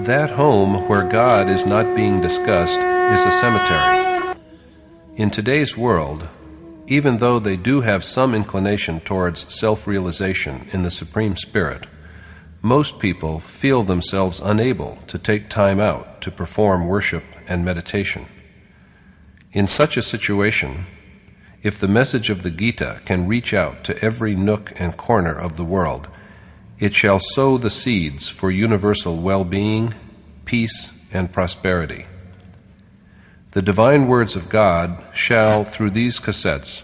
That home where God is not being discussed is a cemetery. In today's world, even though they do have some inclination towards self-realization in the Supreme Spirit, most people feel themselves unable to take time out to perform worship and meditation. In such a situation, if the message of the Gita can reach out to every nook and corner of the world, it shall sow the seeds for universal well-being, peace, and prosperity. The divine words of God shall, through these cassettes,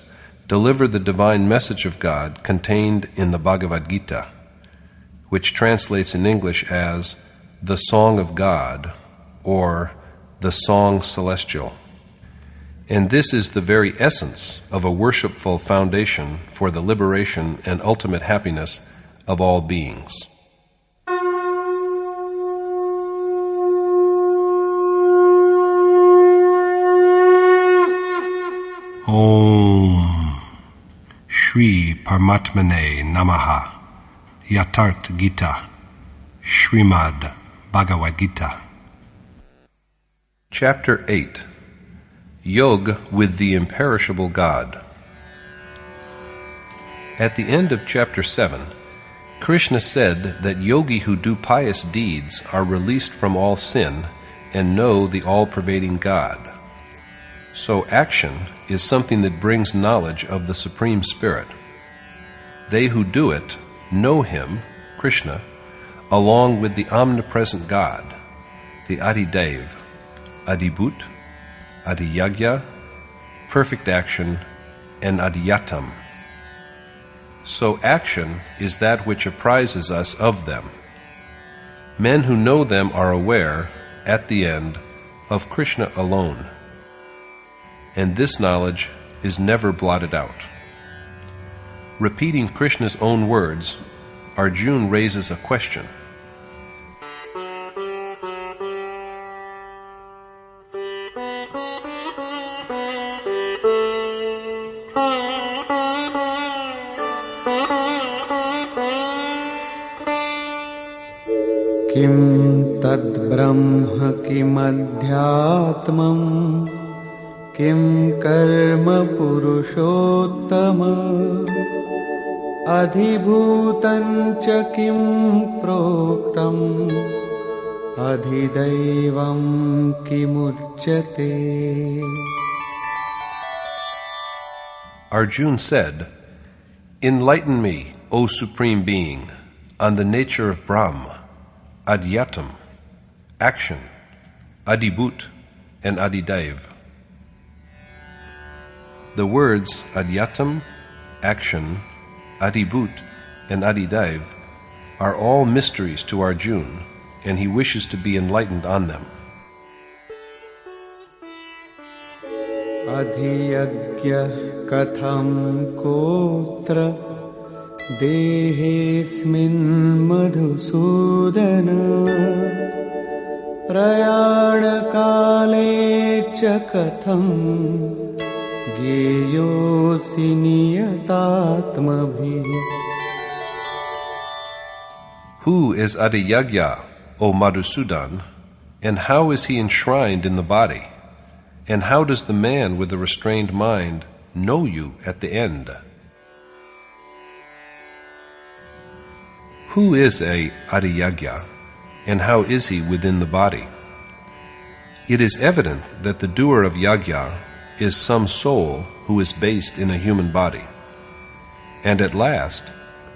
deliver the divine message of God contained in the Bhagavad Gita, which translates in English as the Song of God or the Song Celestial. And this is the very essence of a worshipful foundation for the liberation and ultimate happiness of all beings. Om Shri Paramatmane Namaha. Yatharth Geeta, Srimad Bhagavad Gita. Chapter 8. Yoga with the Imperishable God. At the end of Chapter 7, Krishna said that yogi who do pious deeds are released from all sin and know the all-pervading God. So action is something that brings knowledge of the Supreme Spirit. They who do it know Him, Krishna, along with the omnipresent God, the Adidev, Adibhut, Adiyagya, perfect action, and Adiyatam. So action is that which apprises us of them. Men who know them are aware, at the end, of Krishna alone. And this knowledge is never blotted out. Repeating Krishna's own words, Arjuna raises a question. Kim tad brahma kim adhyatmam kim karma purushottama adhibhutancha kim proktam adhidaivam kimuchyate. Arjuna said, "Enlighten me, O Supreme Being, on the nature of Brahma, Adhyatam, action, Adibhut, and Adidaiv." The words Adhyatam, action, Adibhut, and Adidaiv are all mysteries to Arjuna, and he wishes to be enlightened on them. Adhiyagya katham kotra dehesmin madhusudana prayana kale cha katham geyosi niyatatmabhi. Who is Adiyagya, O Madhusudan, and how is he enshrined in the body? And how does the man with the restrained mind know you at the end? Who is a Adiyagya, and how is he within the body? It is evident that the doer of yagya is some soul who is based in a human body. And at last,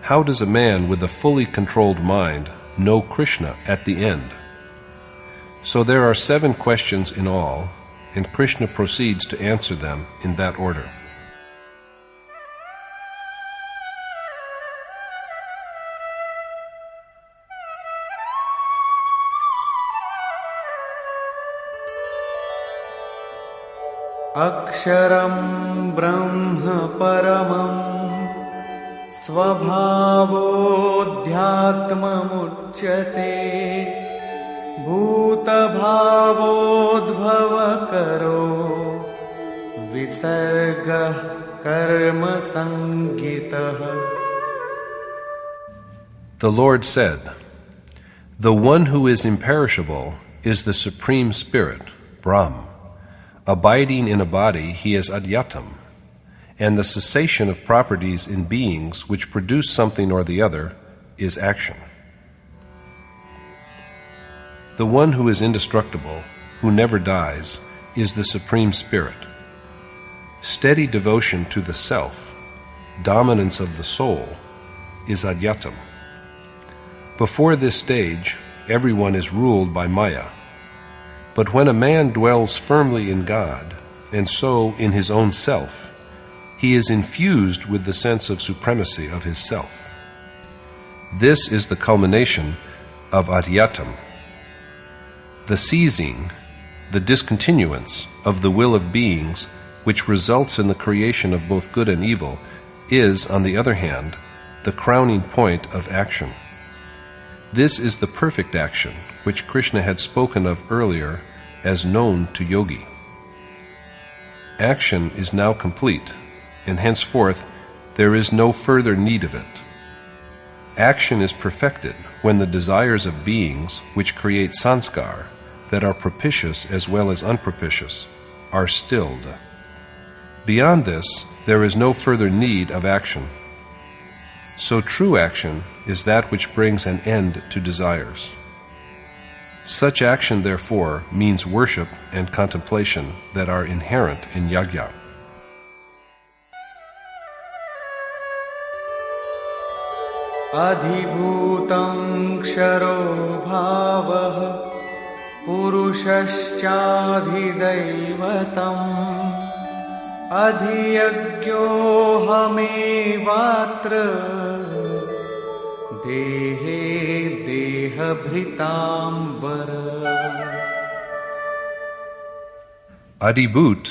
how does a man with a fully controlled mind know Krishna at the end? So there are 7 questions in all, and Krishna proceeds to answer them in that order. Aksharam Brahma Paramam Svabhavodhyatmamuchyate Bhuta Bhavodbhava Karo Visarga Karma Sangitah. The Lord said, The one who is imperishable is the Supreme Spirit, Brahm. Abiding in a body, he is adyatam, and the cessation of properties in beings which produce something or the other is action. The one who is indestructible, who never dies, is the Supreme Spirit. Steady devotion to the self, dominance of the soul, is adyatam. Before this stage, everyone is ruled by Maya. But when a man dwells firmly in God, and so in his own self, he is infused with the sense of supremacy of his self. This is the culmination of adyatam. The ceasing, the discontinuance of the will of beings, which results in the creation of both good and evil, is, on the other hand, the crowning point of action. This is the perfect action, which Krishna had spoken of earlier as known to yogi. Action is now complete, and henceforth there is no further need of it. Action is perfected when the desires of beings, which create sanskar, that are propitious as well as unpropitious, are stilled. Beyond this, there is no further need of action. So true action is that which brings an end to desires. Such action, therefore, means worship and contemplation that are inherent in yajna. Adhibhutam ksharo bhavah purushaschaadhidaivatam adhiyagyohamevatra dehe dehabhritam vara. Adibhut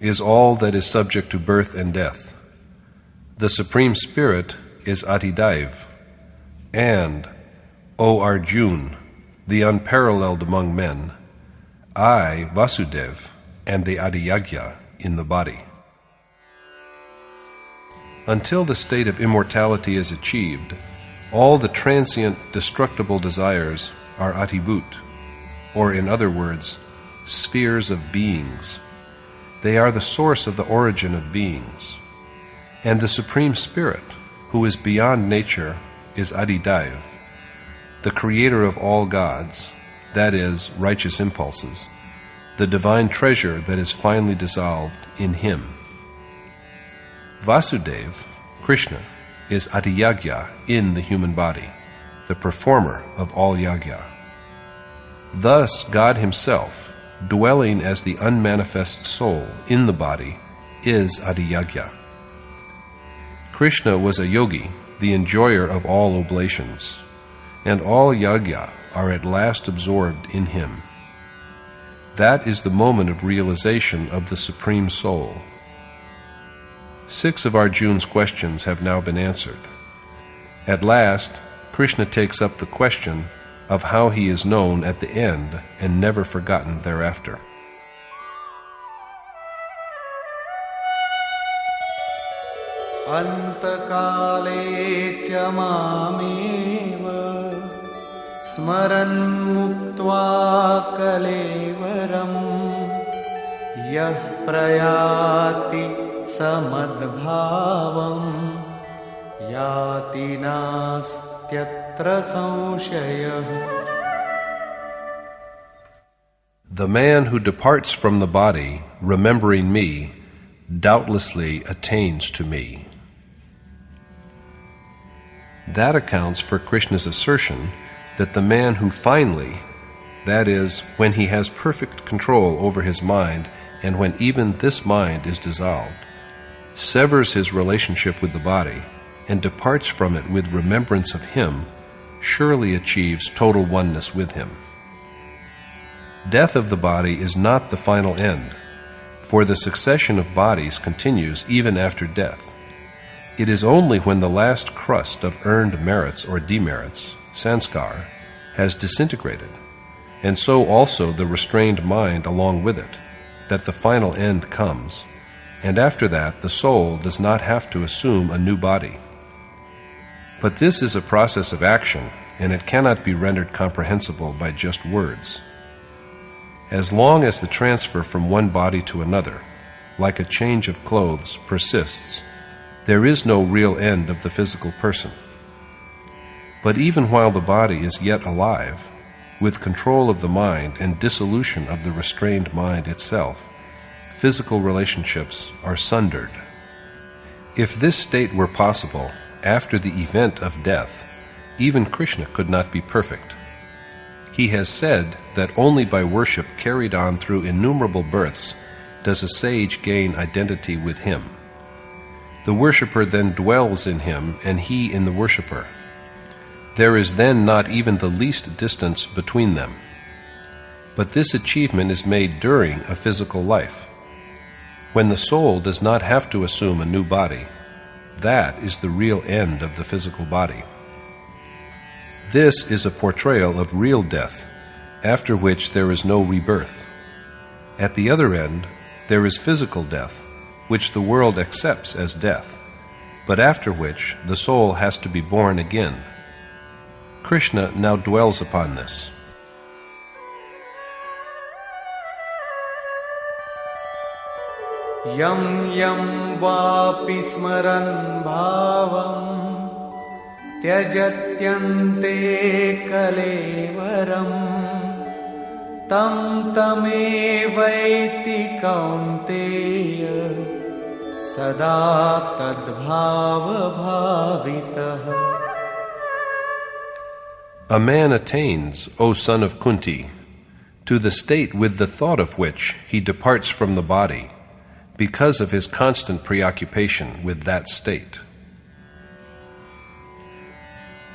is all that is subject to birth and death. The Supreme Spirit is Adidaiv, and, O Arjun, the unparalleled among men, I, Vasudev, am the Adiyagya in the body. Until the state of immortality is achieved, all the transient, destructible desires are atibhut, or in other words, spheres of beings. They are the source of the origin of beings. And the Supreme Spirit, who is beyond nature, is Adidaiv, the creator of all gods, that is, righteous impulses, the divine treasure that is finally dissolved in him. Vasudev, Krishna, is Adiyagya in the human body, the performer of all yajna. Thus, God himself, dwelling as the unmanifest soul in the body, is Adiyagya. Krishna was a yogi, the enjoyer of all oblations, and all yajna are at last absorbed in him. That is the moment of realization of the Supreme Soul. 6 of Arjun's questions have now been answered. At last, Krishna takes up the question of how he is known at the end and never forgotten thereafter. Antakale cha mameva smaran muktva kalevaram yah prayati samadbhavam yati nastyatra samshayah. The man who departs from the body, remembering me, doubtlessly attains to me. That accounts for Krishna's assertion that the man who finally, that is, when he has perfect control over his mind and when even this mind is dissolved, severs his relationship with the body and departs from it with remembrance of him, surely achieves total oneness with him. Death of the body is not the final end, for the succession of bodies continues even after death. It is only when the last crust of earned merits or demerits, sanskar, has disintegrated, and so also the restrained mind along with it, that the final end comes, and after that the soul does not have to assume a new body. But this is a process of action and it cannot be rendered comprehensible by just words. As long as the transfer from one body to another, like a change of clothes, persists, there is no real end of the physical person. But even while the body is yet alive, with control of the mind and dissolution of the restrained mind itself, physical relationships are sundered. If this state were possible after the event of death, even Krishna could not be perfect. He has said that only by worship carried on through innumerable births does a sage gain identity with him. The worshipper then dwells in him, and he in the worshipper. There is then not even the least distance between them. But this achievement is made during a physical life. When the soul does not have to assume a new body, that is the real end of the physical body. This is a portrayal of real death, after which there is no rebirth. At the other end, there is physical death, which the world accepts as death, but after which the soul has to be born again. Krishna now dwells upon this. Yam yam vapi smaran bhavam tyajatyante kalevaram tam tamevaiti kaunteya sada tadbhava bhavitah. A man attains, O son of Kunti, to the state with the thought of which he departs from the body, because of his constant preoccupation with that state.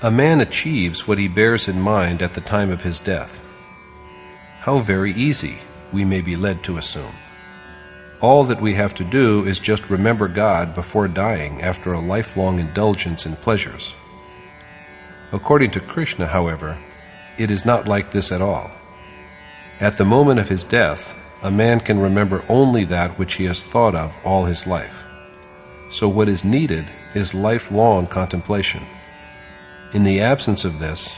A man achieves what he bears in mind at the time of his death. How very easy, we may be led to assume. All that we have to do is just remember God before dying after a lifelong indulgence in pleasures. According to Krishna, however, it is not like this at all. At the moment of his death, a man can remember only that which he has thought of all his life. So what is needed is lifelong contemplation. In the absence of this,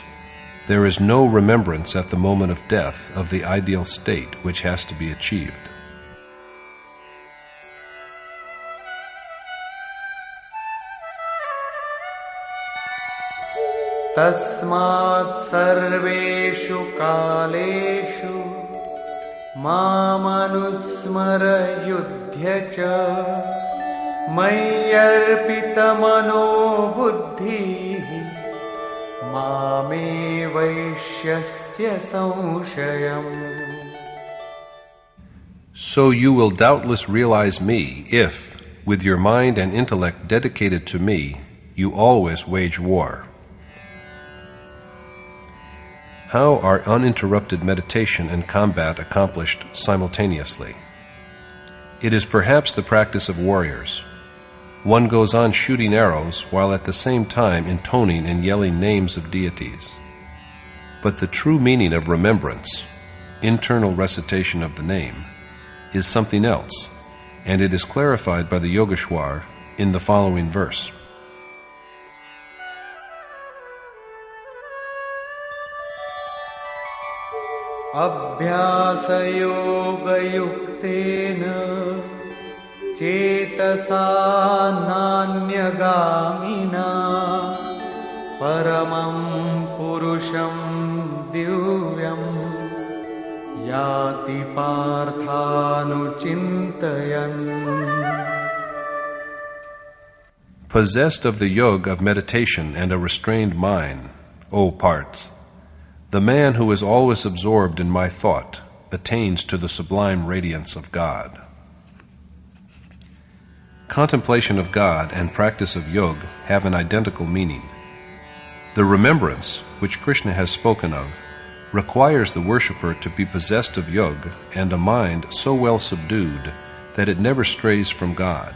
there is no remembrance at the moment of death of the ideal state which has to be achieved. Tasmat sarveshu kaleshu mamanusmara yudhya mayyarpita mano buddhi mame vaishyasya samshayam. So you will doubtless realize me if, with your mind and intellect dedicated to me, you always wage war. How are uninterrupted meditation and combat accomplished simultaneously? It is perhaps the practice of warriors. One goes on shooting arrows while at the same time intoning and yelling names of deities. But the true meaning of remembrance, internal recitation of the name, is something else, and it is clarified by the Yogeshwar in the following verse. Abhyasa yoga yuktena cetasa nanyagamina paramam purusham divyam yati parthanuchintayan. Possessed of the yoga of meditation and a restrained mind, O Parth, the man who is always absorbed in my thought attains to the sublime radiance of God. Contemplation of God and practice of yoga have an identical meaning. The remembrance, which Krishna has spoken of, requires the worshipper to be possessed of yoga and a mind so well subdued that it never strays from God.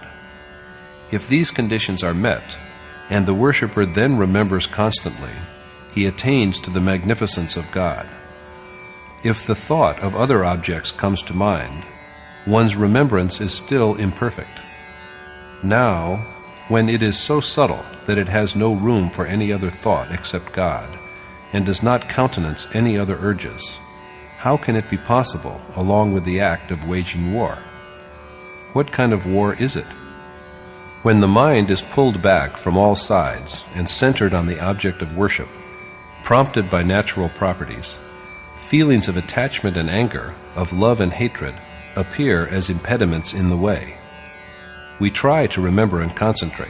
If these conditions are met, and the worshipper then remembers constantly, he attains to the magnificence of God. If the thought of other objects comes to mind, one's remembrance is still imperfect. Now, when it is so subtle that it has no room for any other thought except God, and does not countenance any other urges, how can it be possible along with the act of waging war? What kind of war is it? When the mind is pulled back from all sides and centered on the object of worship, prompted by natural properties, feelings of attachment and anger, of love and hatred, appear as impediments in the way. We try to remember and concentrate,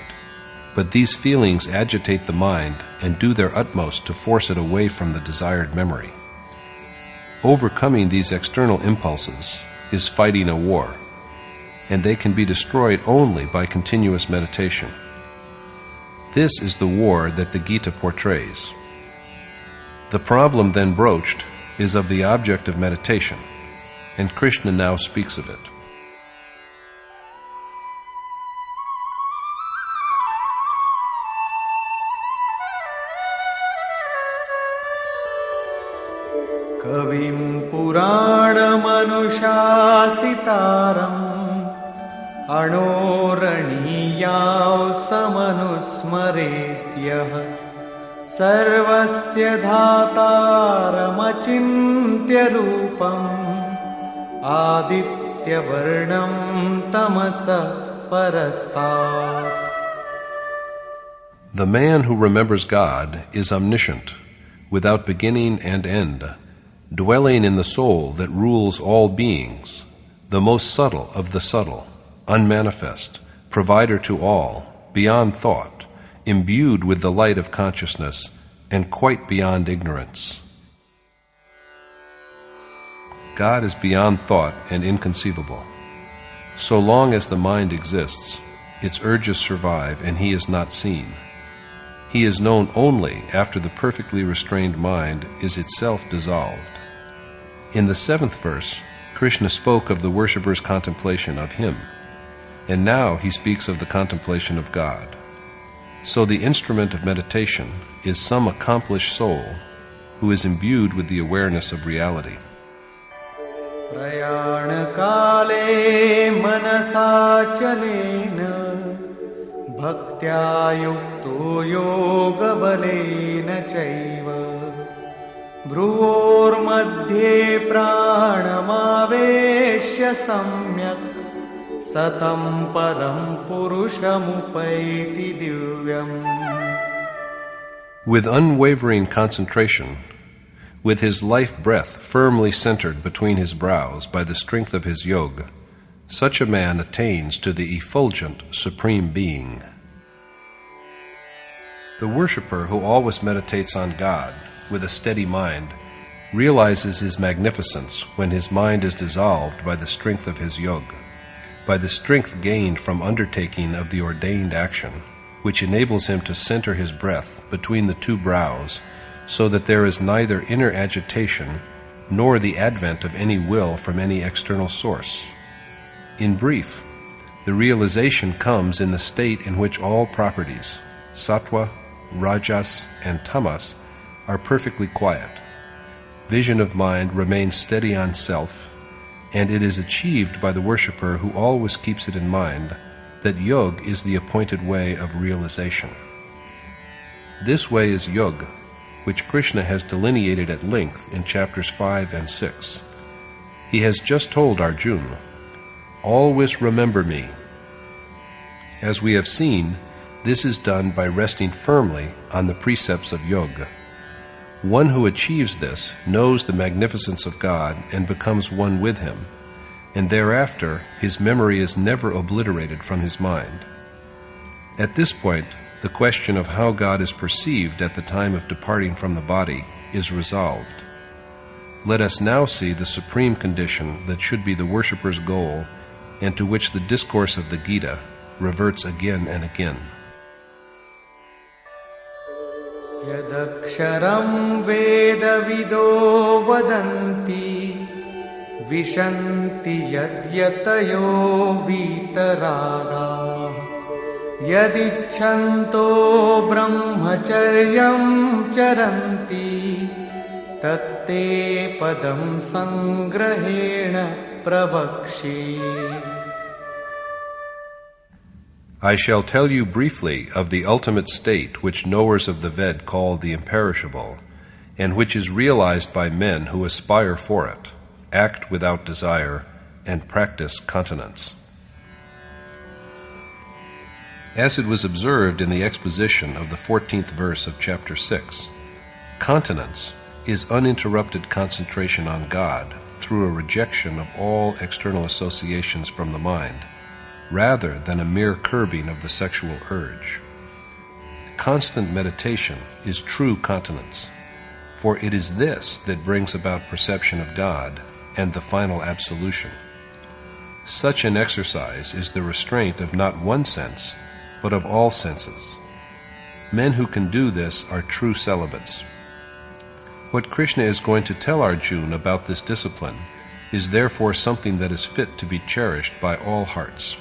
but these feelings agitate the mind and do their utmost to force it away from the desired memory. Overcoming these external impulses is fighting a war, and they can be destroyed only by continuous meditation. This is the war that the Gita portrays. The problem then broached is of the object of meditation, and Krishna now speaks of it. Kavim Puranamanushasitaram Anoraniyav Samanusmaretyah Sarvasya Dhataramachintya Rupam Aditya Varnam Tamasa Parastat. The man who remembers God is omniscient, without beginning and end, dwelling in the soul that rules all beings, the most subtle of the subtle, unmanifest, provider to all, beyond thought, imbued with the light of consciousness, and quite beyond ignorance. God is beyond thought and inconceivable. So long as the mind exists, its urges survive and he is not seen. He is known only after the perfectly restrained mind is itself dissolved. In the 7th verse, Krishna spoke of the worshipper's contemplation of him, and now he speaks of the contemplation of God. So the instrument of meditation is some accomplished soul who is imbued with the awareness of reality. Prayana kale manasa chalena bhaktya yukto yoga balena chaiva Bhruvor madhye pranamaveshya samyak Satam param purushamupaiti divyam. With unwavering concentration, with his life breath firmly centered between his brows by the strength of his yoga, such a man attains to the effulgent Supreme Being. The worshipper who always meditates on God with a steady mind realizes his magnificence when his mind is dissolved by the strength of his yoga, by the strength gained from undertaking of the ordained action, which enables him to center his breath between the two brows so that there is neither inner agitation nor the advent of any will from any external source. In brief, the realization comes in the state in which all properties, sattva, rajas, and tamas, are perfectly quiet. Vision of mind remains steady on self, and it is achieved by the worshipper who always keeps it in mind that yoga is the appointed way of realization. This way is yoga, which Krishna has delineated at length in chapters 5 and 6. He has just told Arjuna, "Always remember me." As we have seen, this is done by resting firmly on the precepts of yoga. One who achieves this knows the magnificence of God and becomes one with him, and thereafter his memory is never obliterated from his mind. At this point, the question of how God is perceived at the time of departing from the body is resolved. Let us now see the supreme condition that should be the worshipper's goal and to which the discourse of the Gita reverts again and again. Yadaksharam vedavido vadanti vishanti yadyatayo vitaraga yadichanto brahmacharyam charanti tatte padam sangrahena pravakshi. I shall tell you briefly of the ultimate state which knowers of the Ved call the Imperishable, and which is realized by men who aspire for it, act without desire, and practice continence. As it was observed in the exposition of the 14th verse of chapter 6, continence is uninterrupted concentration on God through a rejection of all external associations from the mind, rather than a mere curbing of the sexual urge. Constant meditation is true continence, for it is this that brings about perception of God and the final absolution. Such an exercise is the restraint of not one sense, but of all senses. Men who can do this are true celibates. What Krishna is going to tell Arjuna about this discipline is therefore something that is fit to be cherished by all hearts.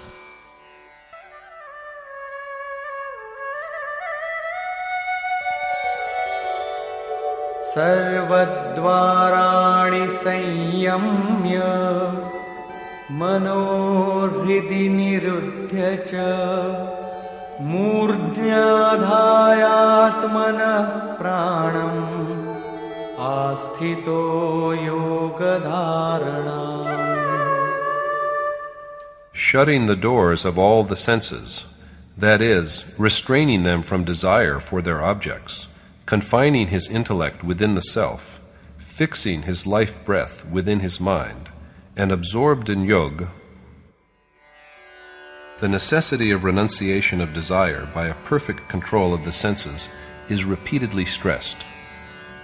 सर्वद्वाराणि संयम्य मनोहृदि निरुध्य च मूर्ध्याधायात्मनः प्राणम् आस्थितो योगधारणा. Shutting the doors of all the senses, that is, restraining them from desire for their objects, confining his intellect within the self, fixing his life breath within his mind, and absorbed in yoga, the necessity of renunciation of desire by a perfect control of the senses is repeatedly stressed.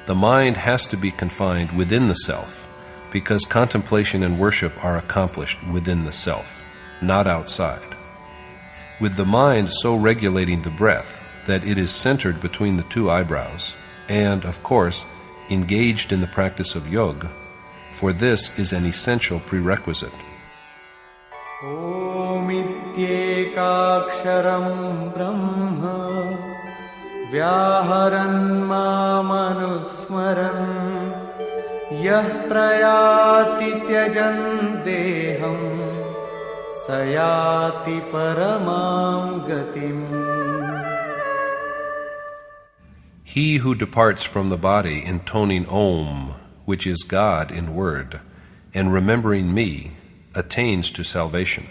The mind has to be confined within the self, because contemplation and worship are accomplished within the self, not outside. With the mind so regulating the breath that it is centered between the two eyebrows, and, of course, engaged in the practice of yoga, for this is an essential prerequisite. Omityekaksharam Brahma Vyaharan Mamanusmaran Yah Prayati Tyajan Deham Sayati Paramam Gatim. He who departs from the body intoning Om, which is God in word, and remembering me, attains to salvation.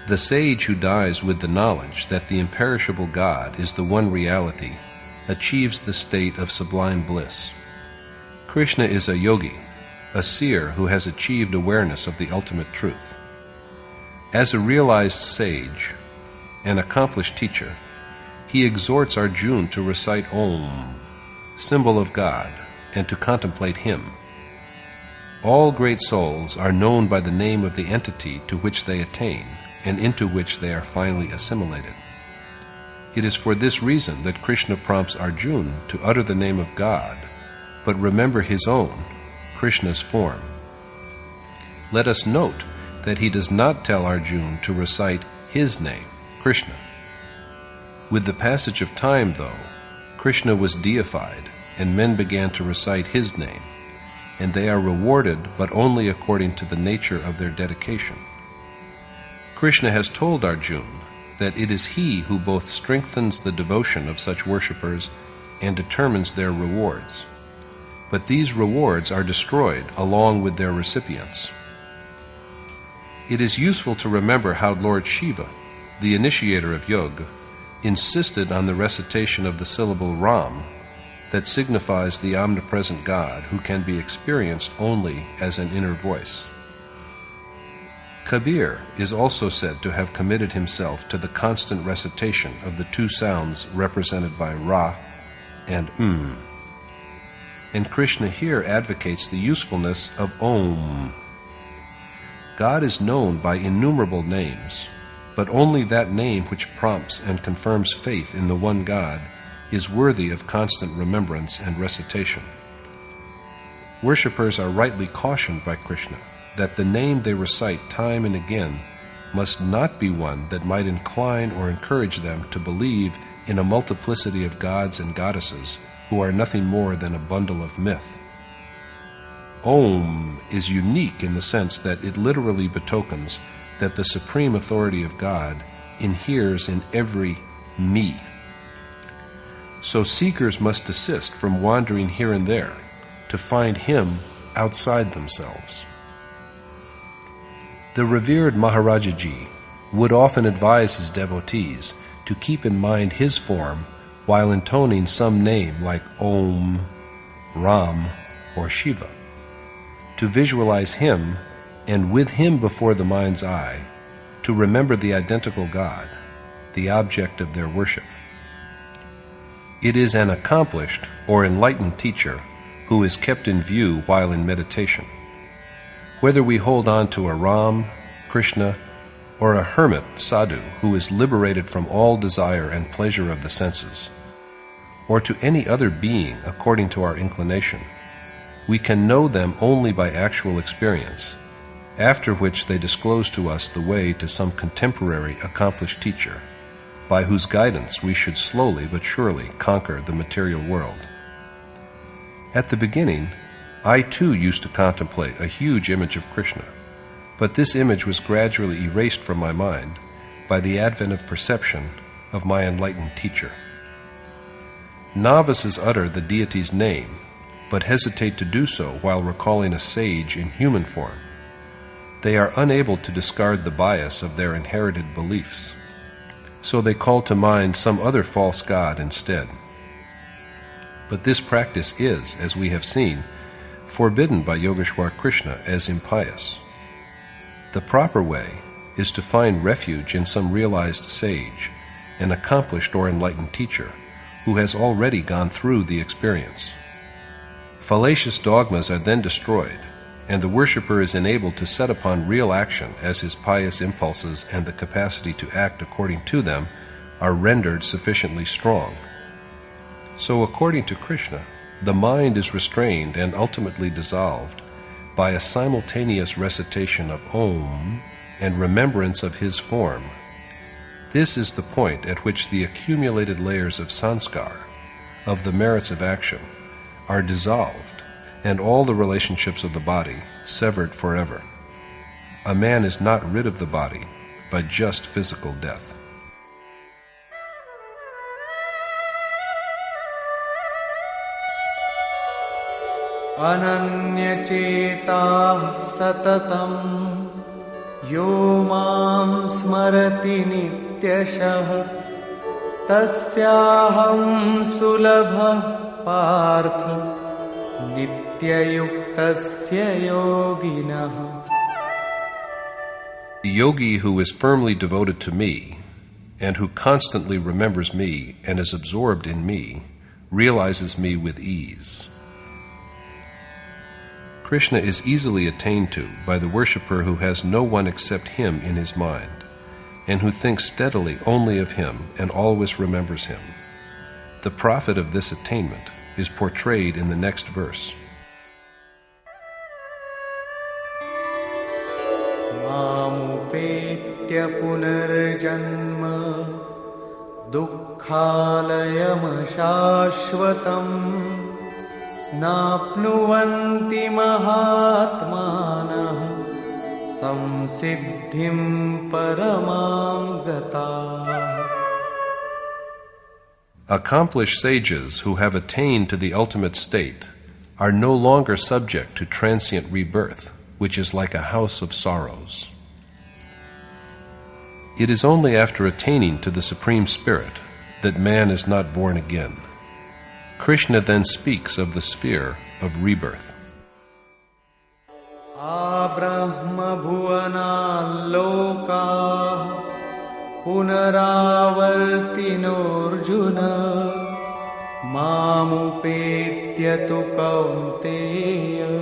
The sage who dies with the knowledge that the imperishable God is the one reality achieves the state of sublime bliss. Krishna is a yogi, a seer who has achieved awareness of the ultimate truth. As a realized sage, an accomplished teacher, he exhorts Arjuna to recite Om, symbol of God, and to contemplate Him. All great souls are known by the name of the entity to which they attain and into which they are finally assimilated. It is for this reason that Krishna prompts Arjuna to utter the name of God, but remember his own, Krishna's form. Let us note that he does not tell Arjuna to recite his name, Krishna. With the passage of time, though, Krishna was deified, and men began to recite his name, and they are rewarded but only according to the nature of their dedication. Krishna has told Arjuna that it is he who both strengthens the devotion of such worshippers and determines their rewards. But these rewards are destroyed along with their recipients. It is useful to remember how Lord Shiva, the initiator of yoga, insisted on the recitation of the syllable Ram that signifies the omnipresent God who can be experienced only as an inner voice. Kabir is also said to have committed himself to the constant recitation of the two sounds represented by Ra and And Krishna here advocates the usefulness of Om. God is known by innumerable names, but only that name which prompts and confirms faith in the one God is worthy of constant remembrance and recitation. Worshippers are rightly cautioned by Krishna that the name they recite time and again must not be one that might incline or encourage them to believe in a multiplicity of gods and goddesses who are nothing more than a bundle of myth. Om is unique in the sense that it literally betokens that the supreme authority of God inheres in every me. So seekers must desist from wandering here and there to find Him outside themselves. The revered Maharajaji would often advise his devotees to keep in mind his form while intoning some name like Om, Ram, or Shiva, to visualize Him, and with Him before the mind's eye, to remember the identical God, the object of their worship. It is an accomplished or enlightened teacher who is kept in view while in meditation. Whether we hold on to a Ram, Krishna, or a hermit, sadhu, who is liberated from all desire and pleasure of the senses, or to any other being according to our inclination, we can know them only by actual experience, after which they disclose to us the way to some contemporary accomplished teacher, by whose guidance we should slowly but surely conquer the material world. At the beginning, I too used to contemplate a huge image of Krishna, but this image was gradually erased from my mind by the advent of perception of my enlightened teacher. Novices utter the deity's name, but hesitate to do so while recalling a sage in human form. They are unable to discard the bias of their inherited beliefs, so they call to mind some other false god instead. But this practice is, as we have seen, forbidden by Yogeshwar Krishna as impious. The proper way is to find refuge in some realized sage, an accomplished or enlightened teacher, who has already gone through the experience. Fallacious dogmas are then destroyed, and the worshipper is enabled to set upon real action as his pious impulses and the capacity to act according to them are rendered sufficiently strong. So according to Krishna, the mind is restrained and ultimately dissolved by a simultaneous recitation of Om and remembrance of His form. This is the point at which the accumulated layers of sanskar, of the merits of action, are dissolved, and all the relationships of the body severed forever. A man is not rid of the body, but just physical death. Ananyachetah satatam yo mam smarati nityashah tasyaham sulabha partha nityayuktasya yoginah. The yogi who is firmly devoted to me, and who constantly remembers me and is absorbed in me, realizes me with ease. Krishna is easily attained to by the worshipper who has no one except Him in his mind, and who thinks steadily only of Him and always remembers Him. The profit of this attainment is portrayed in the next verse. Mamupetya punarjanma dukkhalayam shashvatam Napnuvanti mahatmanah samsiddhim paramam gata. Accomplished sages who have attained to the ultimate state are no longer subject to transient rebirth, which is like a house of sorrows. It is only after attaining to the Supreme Spirit that man is not born again. Krishna then speaks of the sphere of rebirth. Abrahma bhuvana loka punaravartinorjuna mamupetya tu kaunteya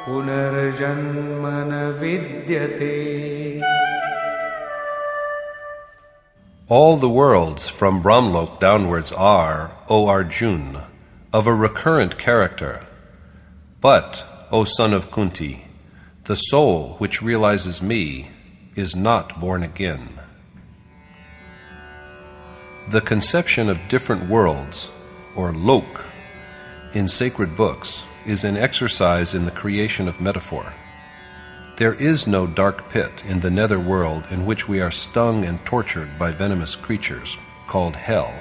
punarjanmana vidyate. All the worlds from Brahmlok downwards are, O Arjun, of a recurrent character. But, O son of Kunti, the soul which realizes me is not born again. The conception of different worlds, or lok, in sacred books is an exercise in the creation of metaphor. There is no dark pit in the nether world in which we are stung and tortured by venomous creatures, called hell,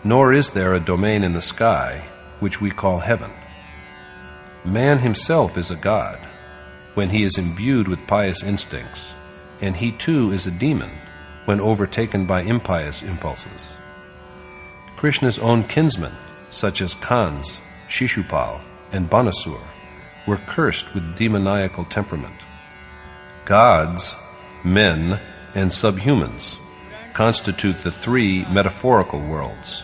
nor is there a domain in the sky which we call heaven. Man himself is a god when he is imbued with pious instincts, and he too is a demon when overtaken by impious impulses. Krishna's own kinsmen, such as Kans, Shishupal, and Banasur, were cursed with demoniacal temperament. Gods, men, and subhumans constitute the three metaphorical worlds.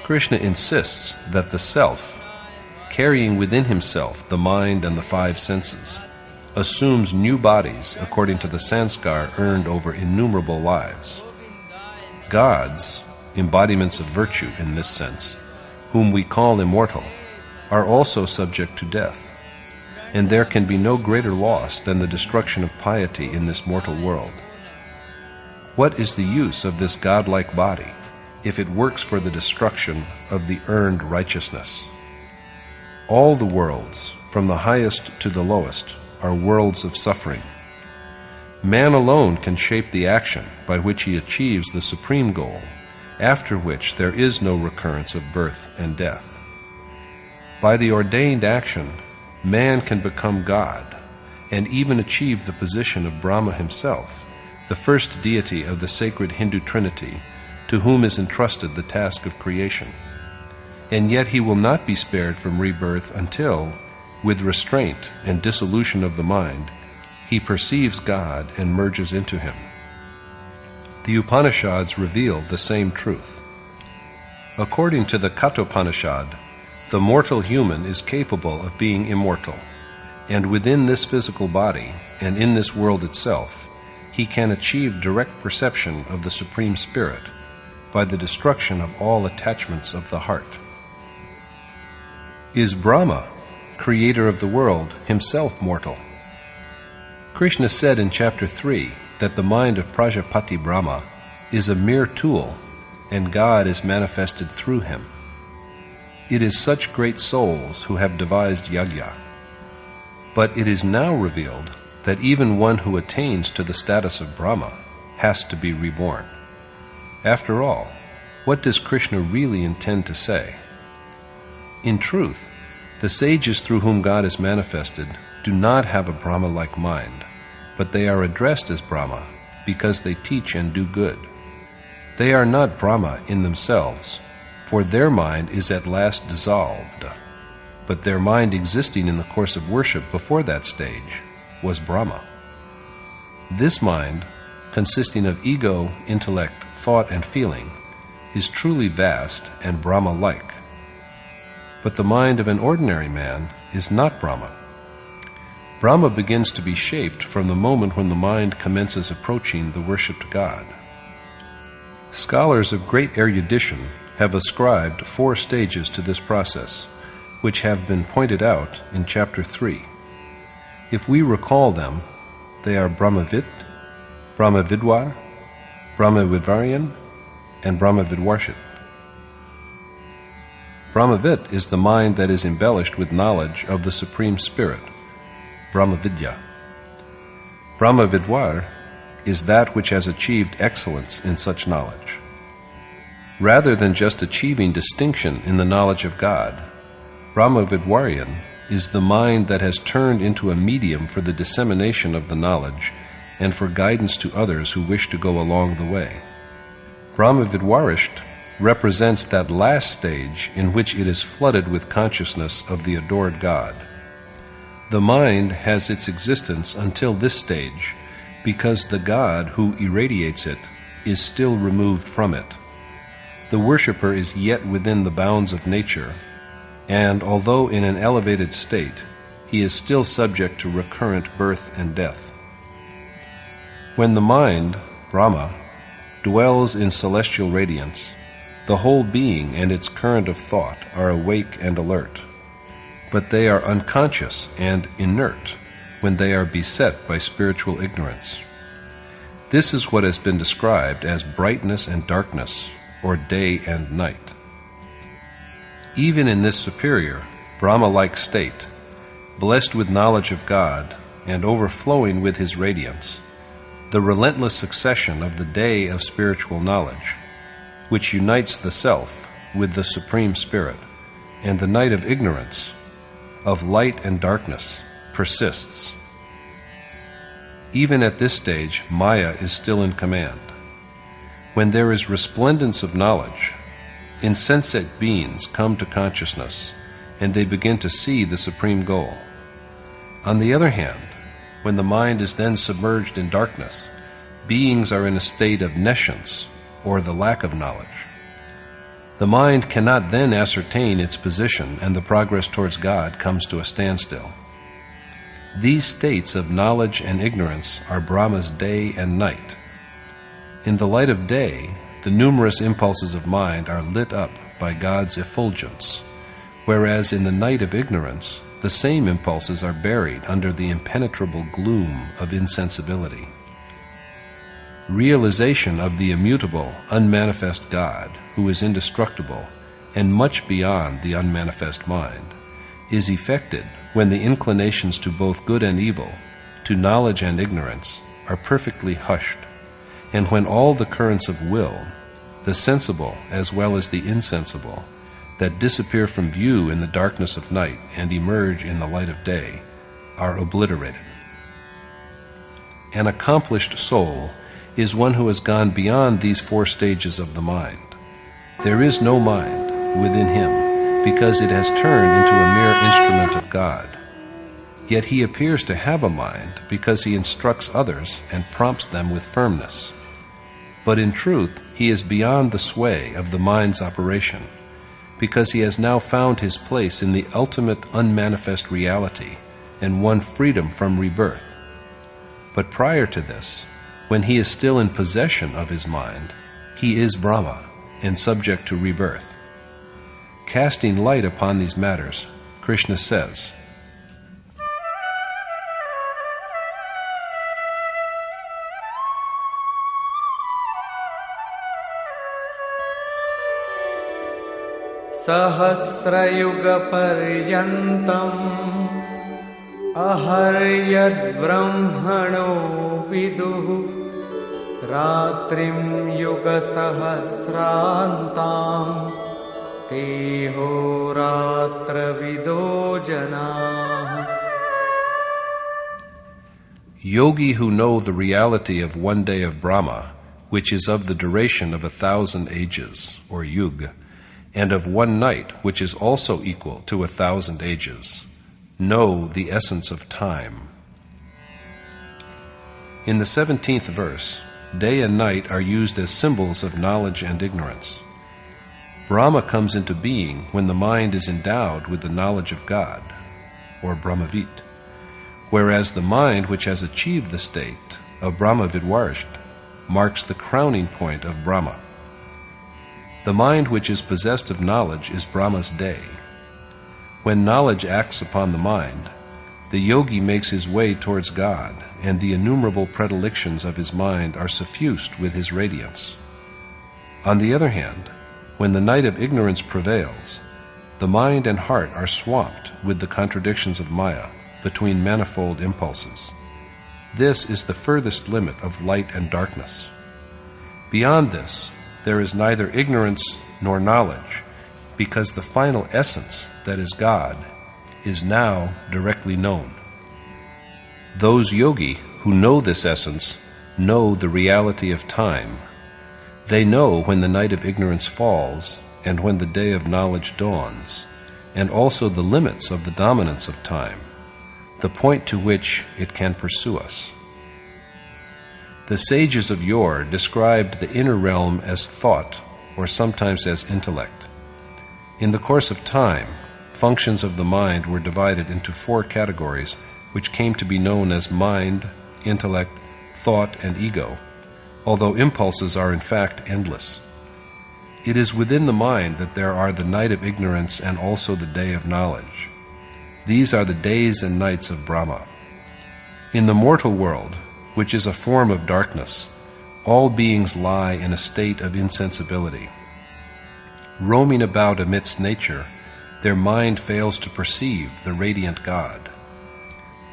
Krishna insists that the self, carrying within himself the mind and the five senses, assumes new bodies according to the sanskar earned over innumerable lives. Gods, embodiments of virtue in this sense, whom we call immortal, are also subject to death, and there can be no greater loss than the destruction of piety in this mortal world. What is the use of this godlike body if it works for the destruction of the earned righteousness? All the worlds, from the highest to the lowest, are worlds of suffering. Man alone can shape the action by which he achieves the supreme goal, after which there is no recurrence of birth and death. By the ordained action, man can become God, and even achieve the position of Brahma himself, the first deity of the sacred Hindu Trinity, to whom is entrusted the task of creation. And yet he will not be spared from rebirth until, with restraint and dissolution of the mind, he perceives God and merges into him. The Upanishads reveal the same truth. According to the Kathopanishad, the mortal human is capable of being immortal, and within this physical body and in this world itself, he can achieve direct perception of the Supreme Spirit by the destruction of all attachments of the heart. Is Brahma, creator of the world, himself mortal? Krishna said in chapter 3 that the mind of Prajapati Brahma is a mere tool, and God is manifested through him. It is such great souls who have devised yajna. But it is now revealed that even one who attains to the status of Brahma has to be reborn. After all, what does Krishna really intend to say? In truth, the sages through whom God is manifested do not have a Brahma-like mind, but they are addressed as Brahma because they teach and do good. They are not Brahma in themselves, for their mind is at last dissolved, but their mind existing in the course of worship before that stage was Brahma. This mind, consisting of ego, intellect, thought, and feeling, is truly vast and Brahma-like. But the mind of an ordinary man is not Brahma. Brahma begins to be shaped from the moment when the mind commences approaching the worshipped God. Scholars of great erudition have ascribed 4 stages to this process, which have been pointed out in chapter 3. If we recall them, they are Brahmavit, Brahmavidwar, Brahmavidvaryan, and Brahmavidwarshit. Brahmavit is the mind that is embellished with knowledge of the Supreme Spirit, Brahmavidya. Brahmavidwar is that which has achieved excellence in such knowledge. Rather than just achieving distinction in the knowledge of God, Brahmavidwaryan is the mind that has turned into a medium for the dissemination of the knowledge and for guidance to others who wish to go along the way. Brahmavidwarisht represents that last stage in which it is flooded with consciousness of the adored God. The mind has its existence until this stage because the God who irradiates it is still removed from it. The worshipper is yet within the bounds of nature, and although in an elevated state, he is still subject to recurrent birth and death. When the mind, Brahma, dwells in celestial radiance, the whole being and its current of thought are awake and alert, but they are unconscious and inert when they are beset by spiritual ignorance. This is what has been described as brightness and darkness, or day and night. Even in this superior, Brahma-like state, blessed with knowledge of God and overflowing with His radiance, the relentless succession of the day of spiritual knowledge, which unites the self with the Supreme Spirit, and the night of ignorance, of light and darkness, persists. Even at this stage, Maya is still in command. When there is resplendence of knowledge, insensate beings come to consciousness, and they begin to see the supreme goal. On the other hand, when the mind is then submerged in darkness, beings are in a state of nescience, or the lack of knowledge. The mind cannot then ascertain its position, and the progress towards God comes to a standstill. These states of knowledge and ignorance are Brahma's day and night. In the light of day, the numerous impulses of mind are lit up by God's effulgence, whereas in the night of ignorance, the same impulses are buried under the impenetrable gloom of insensibility. Realization of the immutable, unmanifest God, who is indestructible and much beyond the unmanifest mind, is effected when the inclinations to both good and evil, to knowledge and ignorance, are perfectly hushed, and when all the currents of will, the sensible as well as the insensible, that disappear from view in the darkness of night and emerge in the light of day, are obliterated. An accomplished soul is one who has gone beyond these four stages of the mind. There is no mind within him, because it has turned into a mere instrument of God. Yet he appears to have a mind because he instructs others and prompts them with firmness. But in truth, he is beyond the sway of the mind's operation, because he has now found his place in the ultimate unmanifest reality and won freedom from rebirth. But prior to this, when he is still in possession of his mind, he is Brahma and subject to rebirth. Casting light upon these matters, Krishna says, Sahasrayuga paryantam aharyad brahmano viduhu ratrim yuga sahasrantam teho ratra vido janah. Yogi who know the reality of one day of Brahma, which is of the duration of 1,000 ages, or yuga, and of one night, which is also equal to 1,000 ages, know the essence of time. In the 17th verse, day and night are used as symbols of knowledge and ignorance. Brahma comes into being when the mind is endowed with the knowledge of God, or Brahmavit, whereas the mind which has achieved the state of Brahmavidvarsht marks the crowning point of Brahma. The mind which is possessed of knowledge is Brahma's day. When knowledge acts upon the mind, the yogi makes his way towards God, and the innumerable predilections of his mind are suffused with his radiance. On the other hand, when the night of ignorance prevails, the mind and heart are swamped with the contradictions of Maya between manifold impulses. This is the furthest limit of light and darkness. Beyond this, there is neither ignorance nor knowledge, because the final essence, that is God, is now directly known. Those yogi who know this essence know the reality of time. They know when the night of ignorance falls and when the day of knowledge dawns, and also the limits of the dominance of time, the point to which it can pursue us. The sages of yore described the inner realm as thought, or sometimes as intellect. In the course of time, functions of the mind were divided into 4 categories, which came to be known as mind, intellect, thought, and ego, although impulses are in fact endless. It is within the mind that there are the night of ignorance and also the day of knowledge. These are the days and nights of Brahma. In the mortal world, which is a form of darkness, all beings lie in a state of insensibility. Roaming about amidst nature, their mind fails to perceive the radiant God.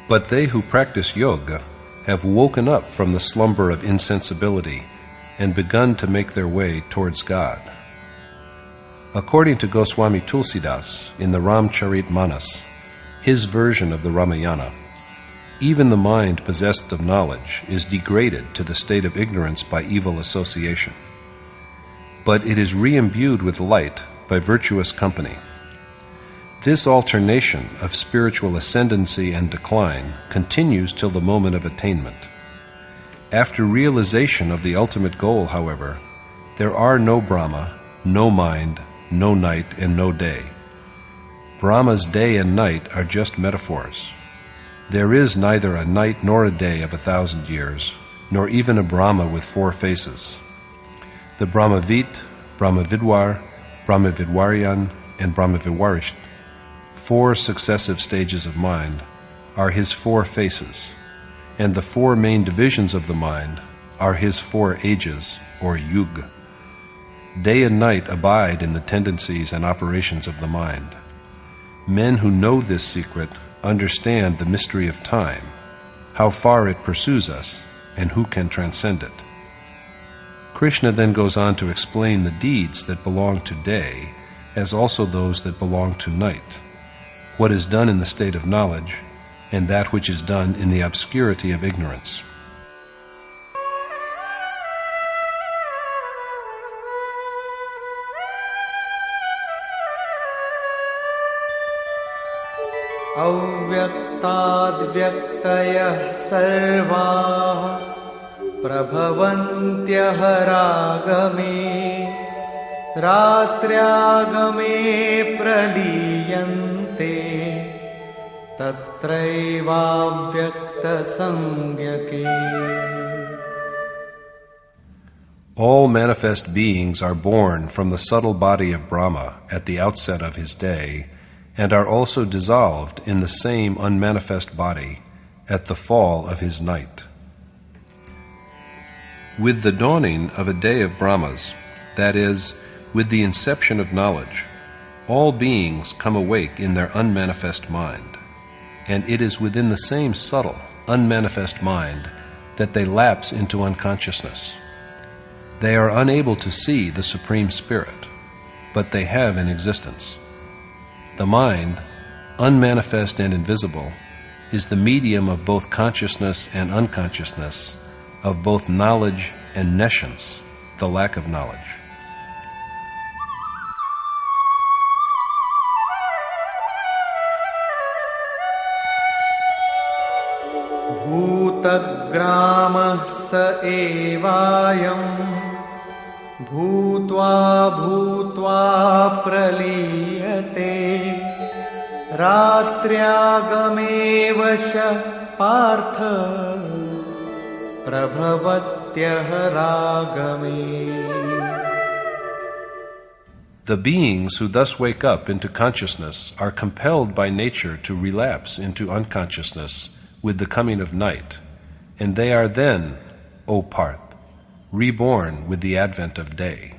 But they who practice yoga have woken up from the slumber of insensibility and begun to make their way towards God. According to Goswami Tulsidas in the Ramcharitmanas, his version of the Ramayana, even the mind possessed of knowledge is degraded to the state of ignorance by evil association, but it is re-imbued with light by virtuous company. This alternation of spiritual ascendancy and decline continues till the moment of attainment. After realization of the ultimate goal, however, there are no Brahma, no mind, no night, and no day. Brahma's day and night are just metaphors. There is neither a night nor a day of 1,000 years, nor even a Brahma with 4 faces. The Brahmavit, Brahmavidwar, Brahmavidwaryan, and Brahmaviwarisht, 4 successive stages of mind, are his 4 faces, and the 4 main divisions of the mind are his 4 ages, or yug. Day and night abide in the tendencies and operations of the mind. Men who know this secret understand the mystery of time, how far it pursues us, and who can transcend it. Krishna then goes on to explain the deeds that belong to day, as also those that belong to night, what is done in the state of knowledge, and that which is done in the obscurity of ignorance. Avyaktadyaktayah sarvah prabhavantyah ragame ratriagame praliyante tatraivavyakta samgyake. All manifest beings are born from the subtle body of Brahma at the outset of his day, and are also dissolved in the same unmanifest body at the fall of his night. With the dawning of a day of Brahmas, that is, with the inception of knowledge, all beings come awake in their unmanifest mind, and it is within the same subtle, unmanifest mind that they lapse into unconsciousness. They are unable to see the Supreme Spirit, but they have an existence. The mind, unmanifest and invisible, is the medium of both consciousness and unconsciousness, of both knowledge and nescience, the lack of knowledge. Bhutagramah sa evayam Bhutva bhutva praliyate Ratriagamevasha partha Prabhavatyah ragame. The beings who thus wake up into consciousness are compelled by nature to relapse into unconsciousness with the coming of night, and they are then, O Parth, reborn with the advent of day.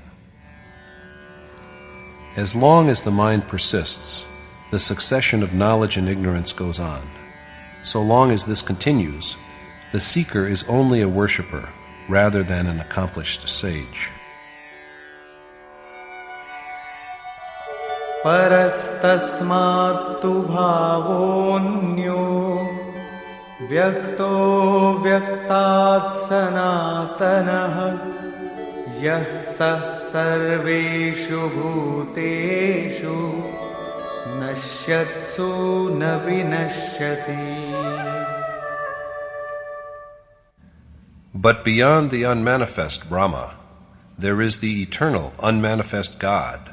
As long as the mind persists, the succession of knowledge and ignorance goes on. So long as this continues, the seeker is only a worshipper rather than an accomplished sage. Parastasmat tu bhavonyo Vyakto vyaktat sanatanah Yah sah sarveshu bhuteshu Nashyatsu na vinashyati. But beyond the unmanifest Brahma, there is the eternal unmanifest God,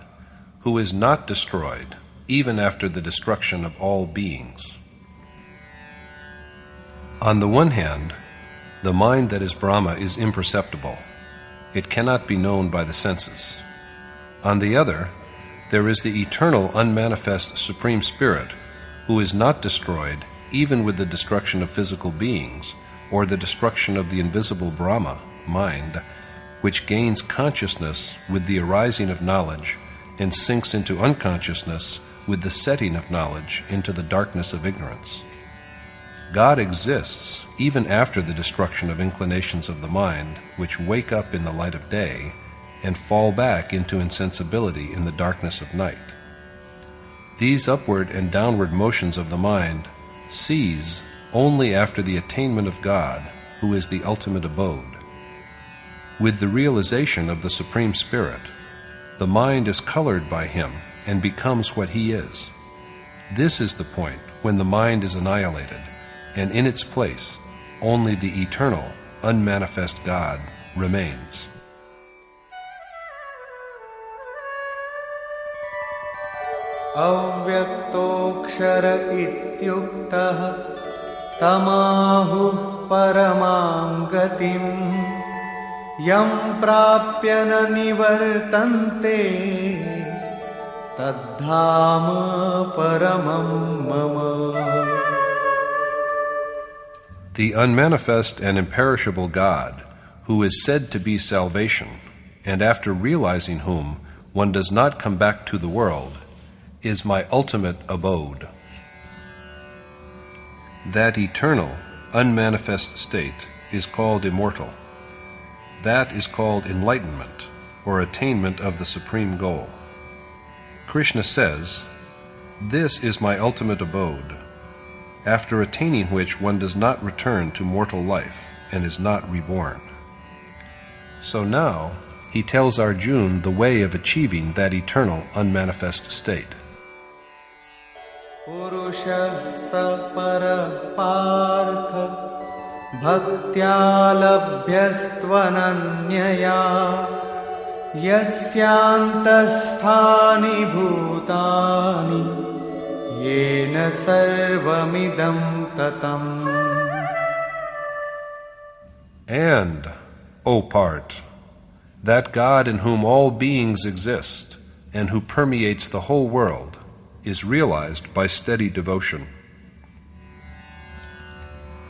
who is not destroyed even after the destruction of all beings. On the one hand, the mind that is Brahma is imperceptible. It cannot be known by the senses. On the other, there is the eternal unmanifest Supreme Spirit, who is not destroyed even with the destruction of physical beings or the destruction of the invisible Brahma, mind, which gains consciousness with the arising of knowledge and sinks into unconsciousness with the setting of knowledge into the darkness of ignorance. God exists even after the destruction of inclinations of the mind, which wake up in the light of day and fall back into insensibility in the darkness of night. These upward and downward motions of the mind cease only after the attainment of God, who is the ultimate abode. With the realization of the Supreme Spirit, the mind is colored by Him and becomes what He is. This is the point when the mind is annihilated, and in its place only the eternal, unmanifest God remains. अव्यक्तोऽक्षर इत्युक्तः तमाहुः परमां गतिम् यं प्राप्य न निवर्तन्ते तद्धाम परमं मम. The unmanifest and imperishable God, who is said to be salvation, and after realizing whom one does not come back to the world, is my ultimate abode. That eternal, unmanifest state is called immortal. That is called enlightenment, or attainment of the supreme goal. Krishna says, "This is my ultimate abode," after attaining which one does not return to mortal life and is not reborn. So now, he tells Arjuna the way of achieving that eternal, unmanifest state. पुरुषः स परः पार्थ भक्त्या लभ्यस्त्वनन्यया यस्यान्तःस्थानि भूतानि येन सर्वमिदं ततम्. And, O Part, that God in whom all beings exist and who permeates the whole world is realized by steady devotion.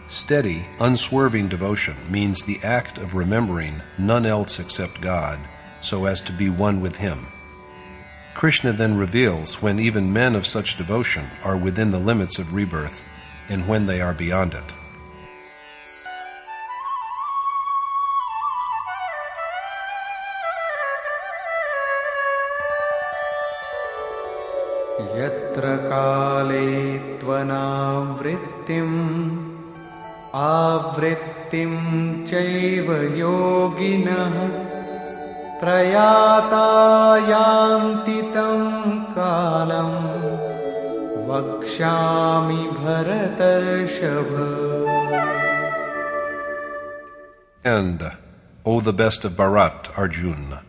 Steady, unswerving devotion means the act of remembering none else except God, so as to be one with Him. Krishna then reveals when even men of such devotion are within the limits of rebirth and when they are beyond it. यत्र काले त्वनावृत्तिम् आवृत्तिं चैव योगिनः प्रयाता यान्ति तं कालं वक्ष्यामि भरतर्षभ. And, O the best of Bharat, Arjuna,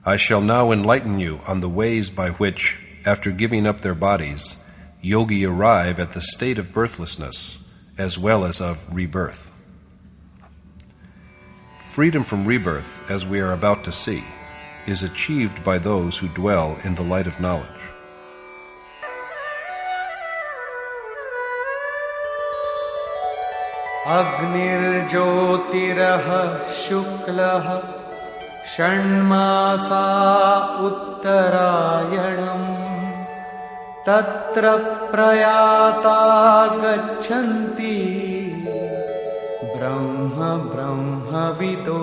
I shall now enlighten you on the ways by which, after giving up their bodies, yogi arrive at the state of birthlessness as well as of rebirth. Freedom from rebirth, as we are about to see, is achieved by those who dwell in the light of knowledge. अग्निर्ज्योतिरः शुक्लः षण्मासा उत्तरायणम् तत्र प्रयाता गच्छन्ति ब्रह्म ब्रह्मविदो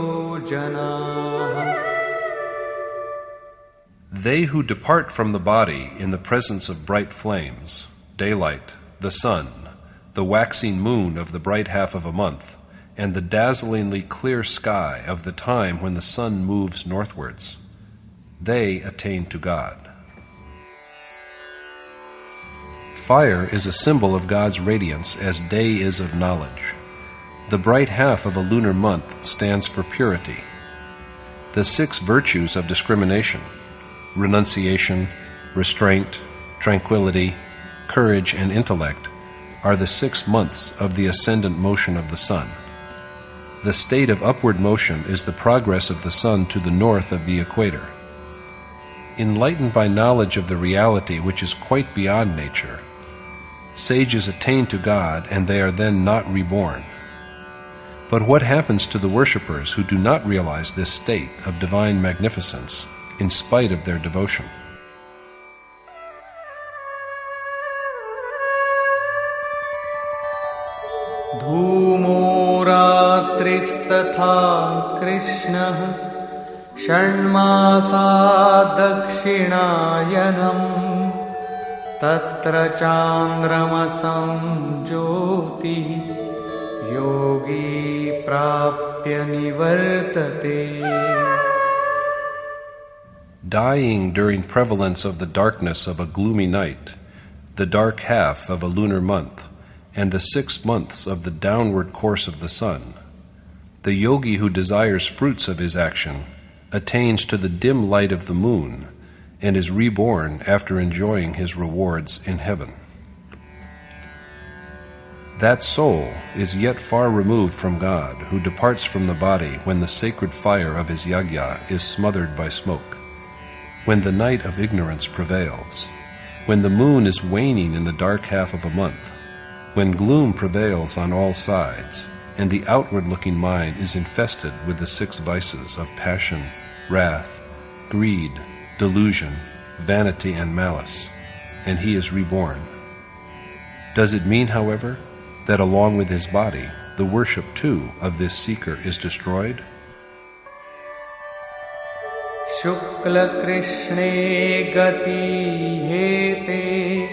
जनाः. They who depart from the body in the presence of bright flames, daylight, the sun, the waxing moon of the bright half of a month, and the dazzlingly clear sky of the time when the sun moves northwards, they attain to God. Fire is a symbol of God's radiance as day is of knowledge. The bright half of a lunar month stands for purity. The 6 virtues of discrimination, renunciation, restraint, tranquility, courage, and intellect, are the 6 months of the ascendant motion of the sun. The state of upward motion is the progress of the sun to the north of the equator. Enlightened by knowledge of the reality which is quite beyond nature, sages attain to God and they are then not reborn. But what happens to the worshippers who do not realize this state of divine magnificence in spite of their devotion? धूमो रात्रिस्तथा कृष्णः षण्मासा दक्षिणायनम् तत्र चान्द्रमसं ज्योति योगी प्राप्य निवर्तते. Dying during prevalence of the darkness of a gloomy night, the dark half of a lunar month, and the 6 months of the downward course of the sun, the yogi who desires fruits of his action attains to the dim light of the moon and is reborn after enjoying his rewards in heaven. That soul is yet far removed from God, who departs from the body when the sacred fire of his yajna is smothered by smoke, when the night of ignorance prevails, when the moon is waning in the dark half of a month, when gloom prevails on all sides, and the outward-looking mind is infested with the 6 vices of passion, wrath, greed, delusion, vanity, and malice, and he is reborn. Does it mean, however, that along with his body, the worship too of this seeker is destroyed? Shukla Krishne gati hete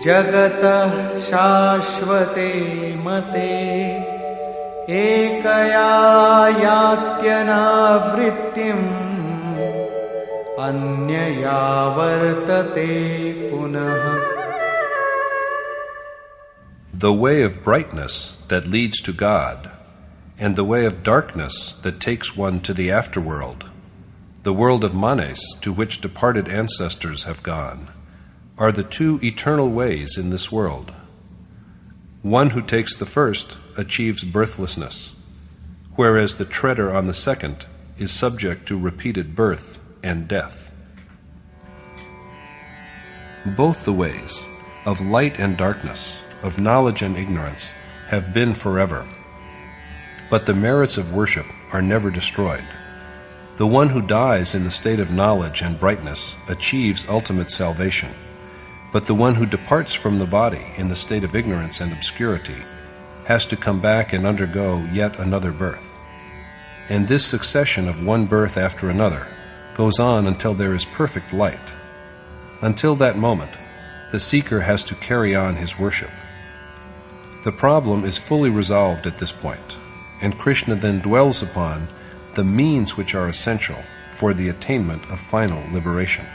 jagatah shashvate mate ekaya yatyana vrittim anyaya vartate punah. The way of brightness that leads to God, and the way of darkness that takes one to the afterworld, the world of manes to which departed ancestors have gone, are the 2 eternal ways in this world. One who takes the first achieves birthlessness, whereas the treader on the second is subject to repeated birth and death. Both the ways of light and darkness, of knowledge and ignorance, have been forever, but the merits of worship are never destroyed. The one who dies in the state of knowledge and brightness achieves ultimate salvation, but the one who departs from the body in the state of ignorance and obscurity has to come back and undergo yet another birth. And this succession of one birth after another goes on until there is perfect light. Until that moment, the seeker has to carry on his worship. The problem is fully resolved at this point, and Krishna then dwells upon the means which are essential for the attainment of final liberation.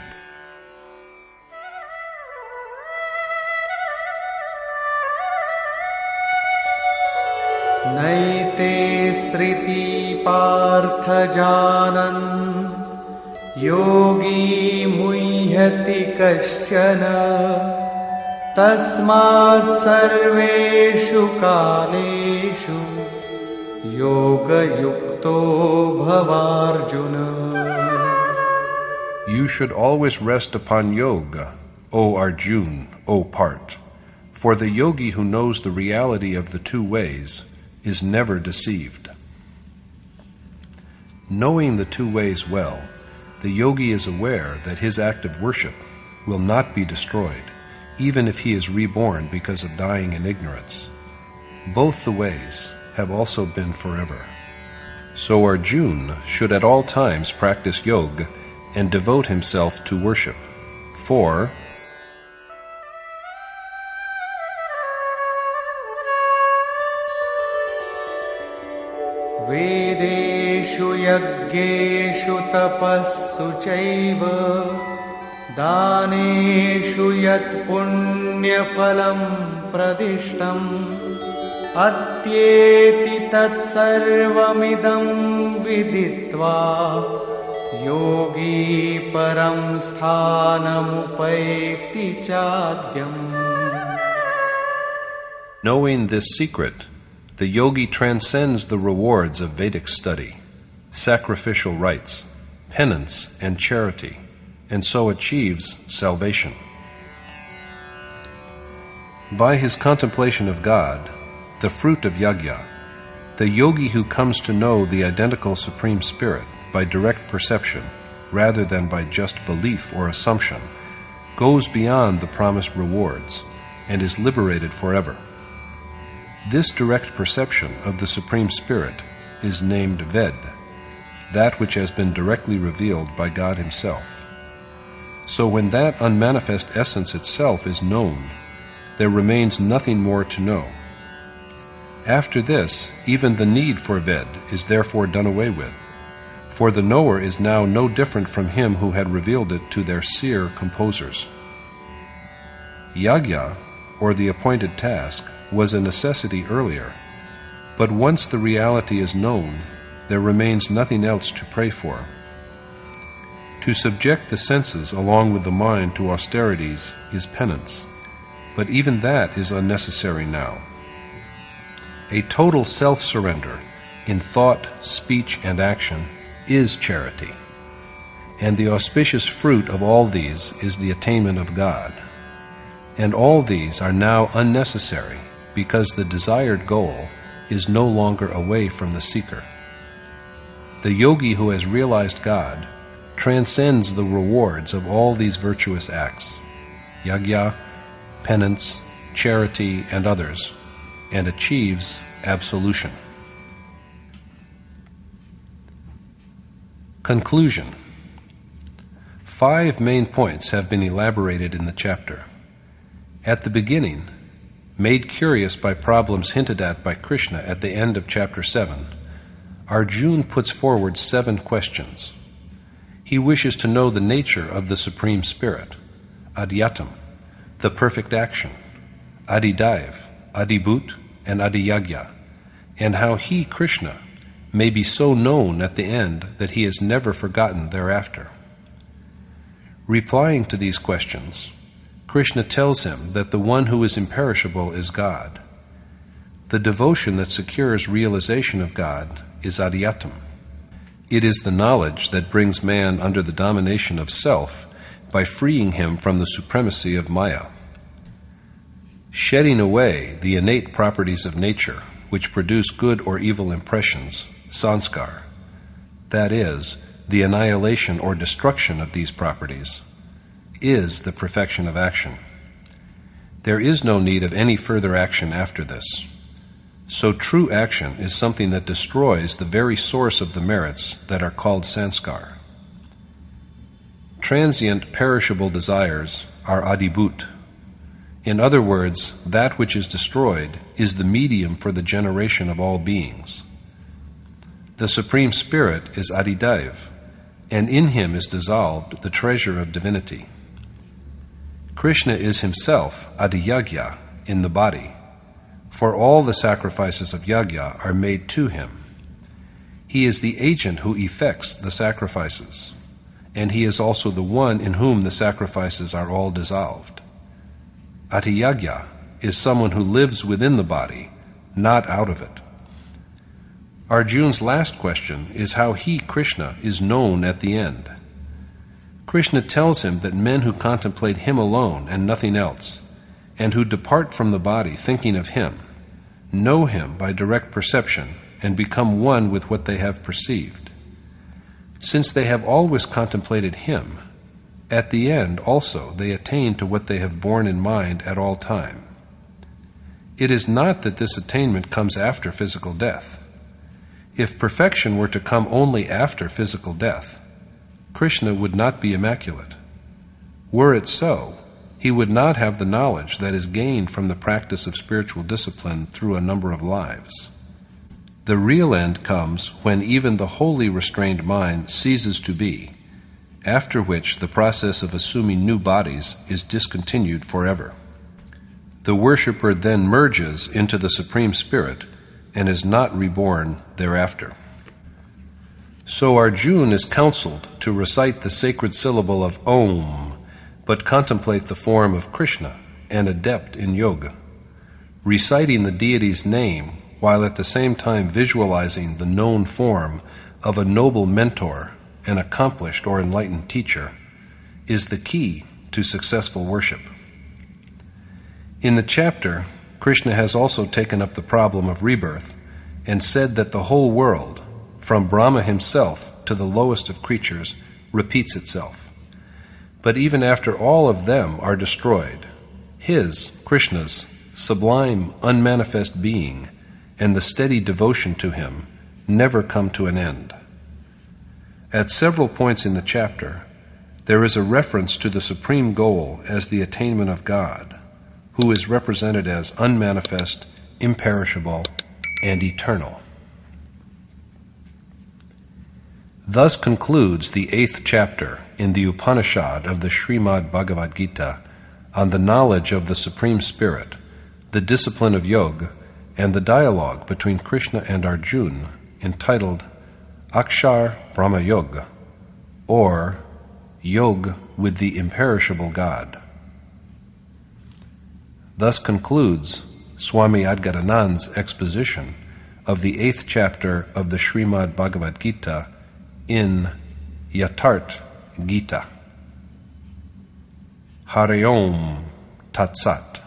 Naite sriti partha janan yogi muhyati kaschana tasmat sarveshu kaleshu yoga yukto bhavarjuna. You should always rest upon yoga, O Arjun, O Part, for the yogi who knows the reality of the 2 ways is never deceived. Knowing the 2 ways well, the yogi is aware that his act of worship will not be destroyed, even if he is reborn because of dying in ignorance. Both the ways have also been forever. So Arjuna should at all times practice yoga and devote himself to worship, for Vedeshu yaggeshu tapassu chaiva daneshu yat punya phalam pradishtam atyeti tat sarvamidam viditva yogi param sthanam upaiti chadyam. knowing this secret, the yogi transcends the rewards of Vedic study, sacrificial rites, penance, and charity, and so achieves salvation. By his contemplation of God, the fruit of yajna, the yogi who comes to know the identical Supreme Spirit by direct perception rather than by just belief or assumption, goes beyond the promised rewards and is liberated forever. This direct perception of the Supreme Spirit is named Ved, that which has been directly revealed by God Himself. So when that unmanifest essence itself is known, there remains nothing more to know. After this, even the need for Ved is therefore done away with, for the knower is now no different from him who had revealed it to their seer composers. Yagya, or the appointed task, was a necessity earlier, but once the reality is known, there remains nothing else to pray for. To subject the senses along with the mind to austerities is penance, but even that is unnecessary now. A total self-surrender in thought, speech, and action is charity, and the auspicious fruit of all these is the attainment of God. And all these are now unnecessary because the desired goal is no longer away from the seeker. The yogi who has realized God transcends the rewards of all these virtuous acts, yagya, penance, charity, and others, and achieves absolution. Conclusion. 5 main points have been elaborated in the chapter. At the beginning, made curious by problems hinted at by Krishna at the end of chapter 7, Arjuna puts forward 7 questions. He wishes to know the nature of the Supreme Spirit, Adhyatam, the perfect action, Adidaiv, Adibhut, and Adiyagya, and how he, Krishna, may be so known at the end that he is never forgotten thereafter. Replying to these questions, Krishna tells him that the one who is imperishable is God. The devotion that secures realization of God is Adhyatam. It is the knowledge that brings man under the domination of self by freeing him from the supremacy of Maya. Shedding away the innate properties of nature which produce good or evil impressions, sanskar, that is, the annihilation or destruction of these properties, is the perfection of action. There is no need of any further action after this. So true action is something that destroys the very source of the merits that are called sanskar. Transient, perishable desires are adibhut. In other words, that which is destroyed is the medium for the generation of all beings. The Supreme Spirit is Adidaiv, and in Him is dissolved the treasure of divinity. Krishna is Himself Adiyagya in the body, for all the sacrifices of yagya are made to Him. He is the agent who effects the sacrifices, and He is also the one in whom the sacrifices are all dissolved. Adiyagya is someone who lives within the body, not out of it. Arjuna's last question is how he, Krishna, is known at the end. Krishna tells him that men who contemplate Him alone and nothing else, and who depart from the body thinking of Him, know Him by direct perception and become one with what they have perceived. Since they have always contemplated Him, at the end also they attain to what they have borne in mind at all time. It is not that this attainment comes after physical death. If perfection were to come only after physical death, Krishna would not be immaculate. Were it so, He would not have the knowledge that is gained from the practice of spiritual discipline through a number of lives. The real end comes when even the wholly restrained mind ceases to be, after which the process of assuming new bodies is discontinued forever. The worshipper then merges into the Supreme Spirit and is not reborn thereafter. So Arjuna is counseled to recite the sacred syllable of Om, but contemplate the form of Krishna, an adept in yoga, reciting the deity's name while at the same time visualizing the known form of a noble mentor, an accomplished or enlightened teacher, is the key to successful worship. In the chapter, Krishna has also taken up the problem of rebirth and said that the whole world, from Brahma himself to the lowest of creatures, repeats itself. But even after all of them are destroyed, his, Krishna's, sublime, unmanifest being, and the steady devotion to him never come to an end. At several points in the chapter, there is a reference to the supreme goal as the attainment of God, who is represented as unmanifest, imperishable, and eternal. Thus concludes the 8th chapter in the Upanishad of the Srimad Bhagavad Gita on the knowledge of the Supreme Spirit, the discipline of Yoga, and the dialogue between Krishna and Arjuna, entitled Akshara Brahma Yoga, or Yoga with the Imperishable God. Thus concludes Swami Adgadanand's exposition of the 8th chapter of the Srimad Bhagavad Gita in Yatharth Geeta. Hari Om Tat Sat.